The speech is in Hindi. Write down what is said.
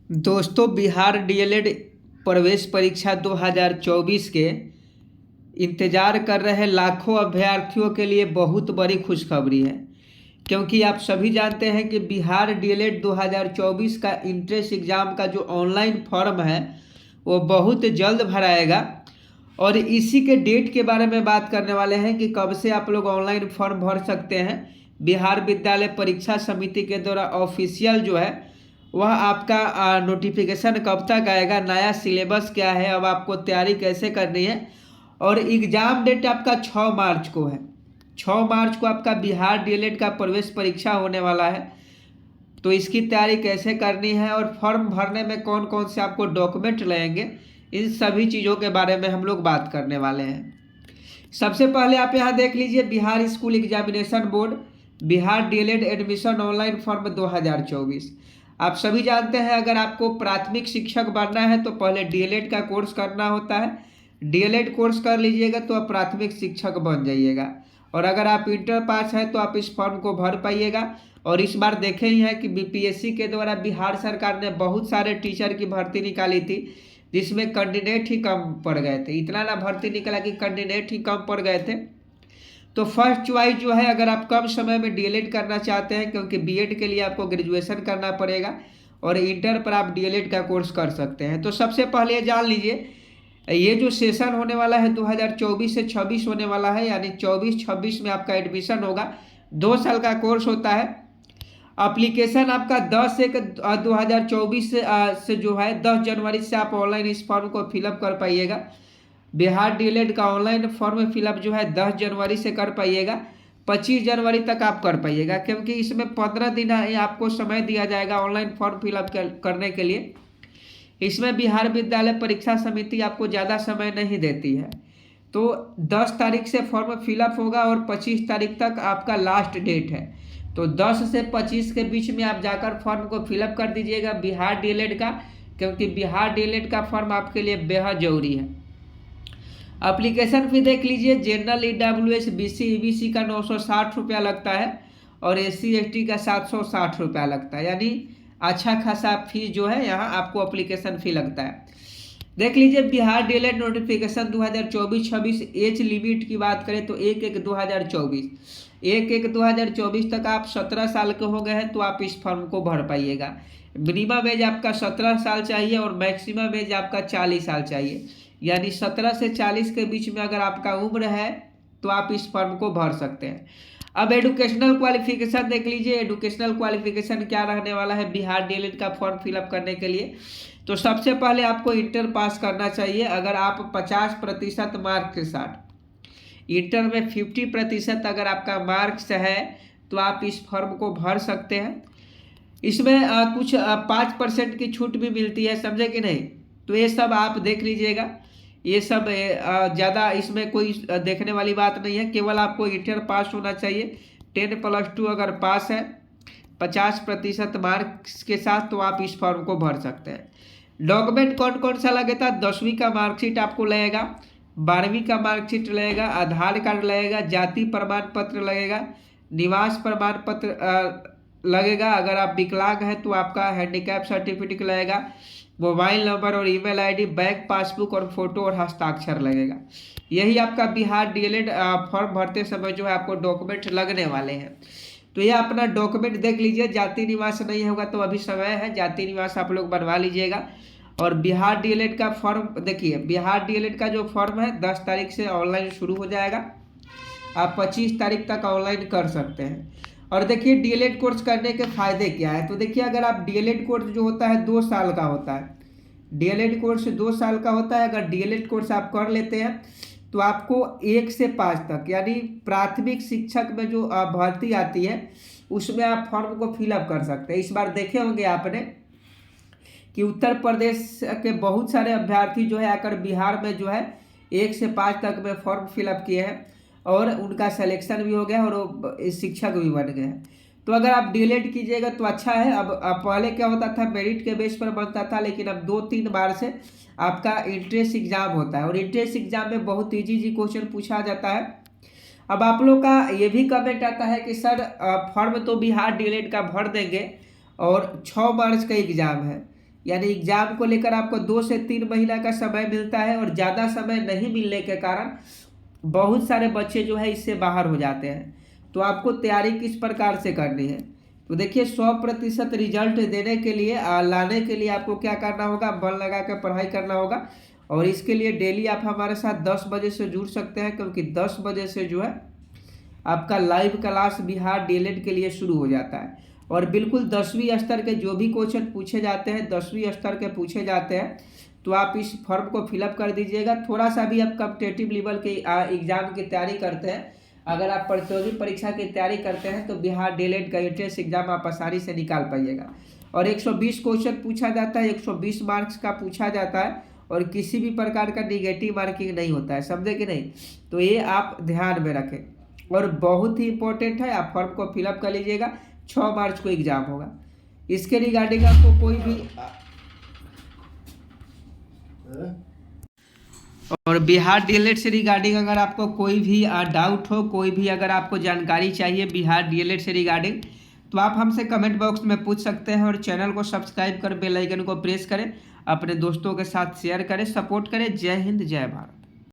दोस्तों, बिहार डीएलएड प्रवेश परीक्षा 2024 के इंतज़ार कर रहे लाखों अभ्यर्थियों के लिए बहुत बड़ी खुशखबरी है। क्योंकि आप सभी जानते हैं कि बिहार डीएलएड 2024 का इंट्रेंस एग्ज़ाम का जो ऑनलाइन फॉर्म है वो बहुत जल्द भराएगा। और इसी के डेट के बारे में बात करने वाले हैं कि कब से आप लोग ऑनलाइन फॉर्म भर सकते हैं। बिहार विद्यालय परीक्षा समिति के द्वारा ऑफिशियल जो है वह आपका नोटिफिकेशन कब तक आएगा, नया सिलेबस क्या है, अब आपको तैयारी कैसे करनी है। और एग्ज़ाम डेट आपका 6 मार्च को है। 6 मार्च को आपका बिहार डीएलएड का प्रवेश परीक्षा होने वाला है। तो इसकी तैयारी कैसे करनी है और फॉर्म भरने में कौन कौन से आपको डॉक्यूमेंट लगेंगे, इन सभी चीज़ों के बारे में हम लोग बात करने वाले हैं। सबसे पहले आप यहाँ देख लीजिए, Bihar school examination board Bihar DElEd admission online form 2024। आप सभी जानते हैं अगर आपको प्राथमिक शिक्षक बनना है तो पहले डीएलएड का कोर्स करना होता है। डीएलएड कोर्स कर लीजिएगा तो आप प्राथमिक शिक्षक बन जाइएगा। और अगर आप इंटर पास हैं तो आप इस फॉर्म को भर पाइएगा। और इस बार देखे ही हैं कि बीपीएससी के द्वारा बिहार सरकार ने बहुत सारे टीचर की भर्ती निकाली थी, जिसमें कैंडिडेट ही कम पड़ गए थे। इतना ना भर्ती निकला कि कैंडिडेट ही कम पड़ गए थे। तो फर्स्ट चॉइस जो है, अगर आप कम समय में डीएलएड करना चाहते हैं, क्योंकि बीएड के लिए आपको ग्रेजुएशन करना पड़ेगा और इंटर पर आप डीएलएड का कोर्स कर सकते हैं। तो सबसे पहले ये जान लीजिए, ये जो सेशन होने वाला है 2024 से 26 होने वाला है, यानी 24-26 में आपका एडमिशन होगा। 2 साल का कोर्स होता है। एप्लीकेशन आपका 10/1/2024 से जो है 10 जनवरी से आप ऑनलाइन इस फॉर्म को फिलअप कर पाइएगा। बिहार डीएलएड का ऑनलाइन फॉर्म फिलअप जो है 10 जनवरी से कर पाइएगा। 25 जनवरी तक आप कर पाइएगा, क्योंकि इसमें 15 दिन आपको समय दिया जाएगा ऑनलाइन फॉर्म फिलअप करने के लिए। इसमें बिहार विद्यालय परीक्षा समिति आपको ज़्यादा समय नहीं देती है। तो 10 तारीख से फॉर्म फिलअप होगा और 25 तारीख तक आपका लास्ट डेट है। तो 10 से 25 के बीच में आप जाकर फॉर्म को फिलअप कर दीजिएगा बिहार डीएलएड का, क्योंकि बिहार डीएलएड का फॉर्म आपके लिए बेहद जरूरी है। एप्लीकेशन फी देख लीजिए, जनरल ईडब्ल्यूएस बीसी ईबीसी का 960 रुपया लगता है और एससी एसटी का 760 रुपया लगता है, यानी अच्छा खासा फीस जो है यहाँ आपको एप्लीकेशन फी लगता है। देख लीजिए, Bihar DElEd notification 2024-26 age limit की बात करें तो 1/1/2024 तक आप 17 साल के हो गए हैं तो आप इस फॉर्म को भर पाइएगा। मिनिमम एज आपका 17 साल चाहिए और मैक्सिमम एज आपका 40 साल चाहिए, यानी 17 से 40 के बीच में अगर आपका उम्र है तो आप इस फॉर्म को भर सकते हैं। अब एडुकेशनल क्वालिफिकेशन देख लीजिए, एडुकेशनल क्वालिफिकेशन क्या रहने वाला है बिहार डीएलएड का फॉर्म फिलअप करने के लिए। तो सबसे पहले आपको इंटर पास करना चाहिए। अगर आप 50% मार्क्स के साथ इंटर में 50% अगर आपका मार्क्स है तो आप इस फॉर्म को भर सकते हैं। इसमें कुछ 5% की छूट भी मिलती है, समझे कि नहीं। तो ये सब आप देख लीजिएगा। ये सब ज़्यादा इसमें कोई देखने वाली बात नहीं है, केवल आपको इंटर पास होना चाहिए। 10+2 अगर पास है 50% मार्क्स के साथ तो आप इस फॉर्म को भर सकते हैं। डॉक्यूमेंट कौन कौन सा लगेगा? 10वीं का मार्कशीट आपको लगेगा, 12वीं का मार्कशीट लगेगा, आधार कार्ड लगेगा, जाति प्रमाण पत्र लगेगा, निवास प्रमाण पत्र लगेगा। अगर आप विकलांग हैं तो आपका हैंडीकैप सर्टिफिकेट लगेगा, मोबाइल नंबर और ईमेल आईडी, बैंक पासबुक और फोटो और हस्ताक्षर लगेगा। यही आपका बिहार डीएलएड फॉर्म भरते समय जो है आपको डॉक्यूमेंट लगने वाले हैं। तो ये अपना डॉक्यूमेंट देख लीजिए। जाति निवास नहीं होगा तो अभी समय है, जाति निवास आप लोग बनवा लीजिएगा। और बिहार डीएलएड का फॉर्म देखिए, बिहार डीएलएड का जो फॉर्म है 10 तारीख से ऑनलाइन शुरू हो जाएगा। आप 25 तारीख तक ऑनलाइन कर सकते हैं। और देखिए डीएलएड कोर्स करने के फायदे क्या है। तो देखिए, अगर आप डीएलएड कोर्स जो होता है 2 साल का होता है, डीएलएड कोर्स 2 साल का होता है। अगर डीएलएड कोर्स आप कर लेते हैं तो आपको 1 से 5 तक, यानी प्राथमिक शिक्षक में जो भर्ती आती है उसमें आप फॉर्म को फिलअप कर सकते हैं। इस बार देखे होंगे आपने कि उत्तर प्रदेश के बहुत सारे अभ्यर्थी जो है आकर बिहार में जो है 1 से 5 तक में फॉर्म फिलअप किए हैं और उनका सिलेक्शन भी हो गया और वो शिक्षक भी बन गए हैं। तो अगर आप डीएलएड कीजिएगा तो अच्छा है। अब पहले क्या होता था, मेरिट के बेस पर बनता था, लेकिन अब 2-3 बार से आपका इंट्रेंस एग्जाम होता है और इंट्रेंस एग्जाम में बहुत इजी क्वेश्चन पूछा जाता है। अब आप लोग का ये भी कमेंट आता है कि सर फॉर्म तो बिहार डीएलएड का भर देंगे और 6 मार्च का एग्ज़ाम है, यानी एग्जाम को लेकर आपको 2 से 3 महीना का समय मिलता है और ज़्यादा समय नहीं मिलने के कारण बहुत सारे बच्चे जो है इससे बाहर हो जाते हैं। तो आपको तैयारी किस प्रकार से करनी है, तो देखिए 100% रिजल्ट देने के लिए लाने के लिए आपको क्या करना होगा, मन लगा कर पढ़ाई करना होगा। और इसके लिए डेली आप हमारे साथ 10 बजे से जुड़ सकते हैं, क्योंकि 10 बजे से जो है आपका लाइव क्लास बिहार डीएलएड के लिए शुरू हो जाता है। और बिल्कुल 10वीं स्तर के जो भी क्वेश्चन पूछे जाते हैं, 10वीं स्तर के पूछे जाते हैं, तो आप इस फॉर्म को फिलअप कर दीजिएगा। थोड़ा सा भी आप कॉम्पिटेटिव लेवल के एग्जाम की तैयारी करते हैं, अगर आप प्रतियोगी परीक्षा की तैयारी करते हैं, तो बिहार डीएलएड का एंट्रेंस एग्जाम आप आसानी से निकाल पाइएगा। और 120 क्वेश्चन पूछा जाता है, 120 मार्क्स का पूछा जाता है, और किसी भी प्रकार का निगेटिव मार्किंग नहीं होता है, समझे कि नहीं। तो ये आप ध्यान में रखें। और बहुत ही इंपॉर्टेंट है, आप फॉर्म को फिलअप कर लीजिएगा। 6 मार्च को एग्जाम होगा। इसके रिगार्डिंग आपको कोई भी और बिहार डीएलएड से रिगार्डिंग अगर आपको कोई भी डाउट हो, कोई भी अगर आपको जानकारी चाहिए बिहार डीएलएड से रिगार्डिंग, तो आप हमसे कमेंट बॉक्स में पूछ सकते हैं। और चैनल को सब्सक्राइब कर बेल आइकन को प्रेस करें, अपने दोस्तों के साथ शेयर करें, सपोर्ट करें। जय हिंद, जय भारत।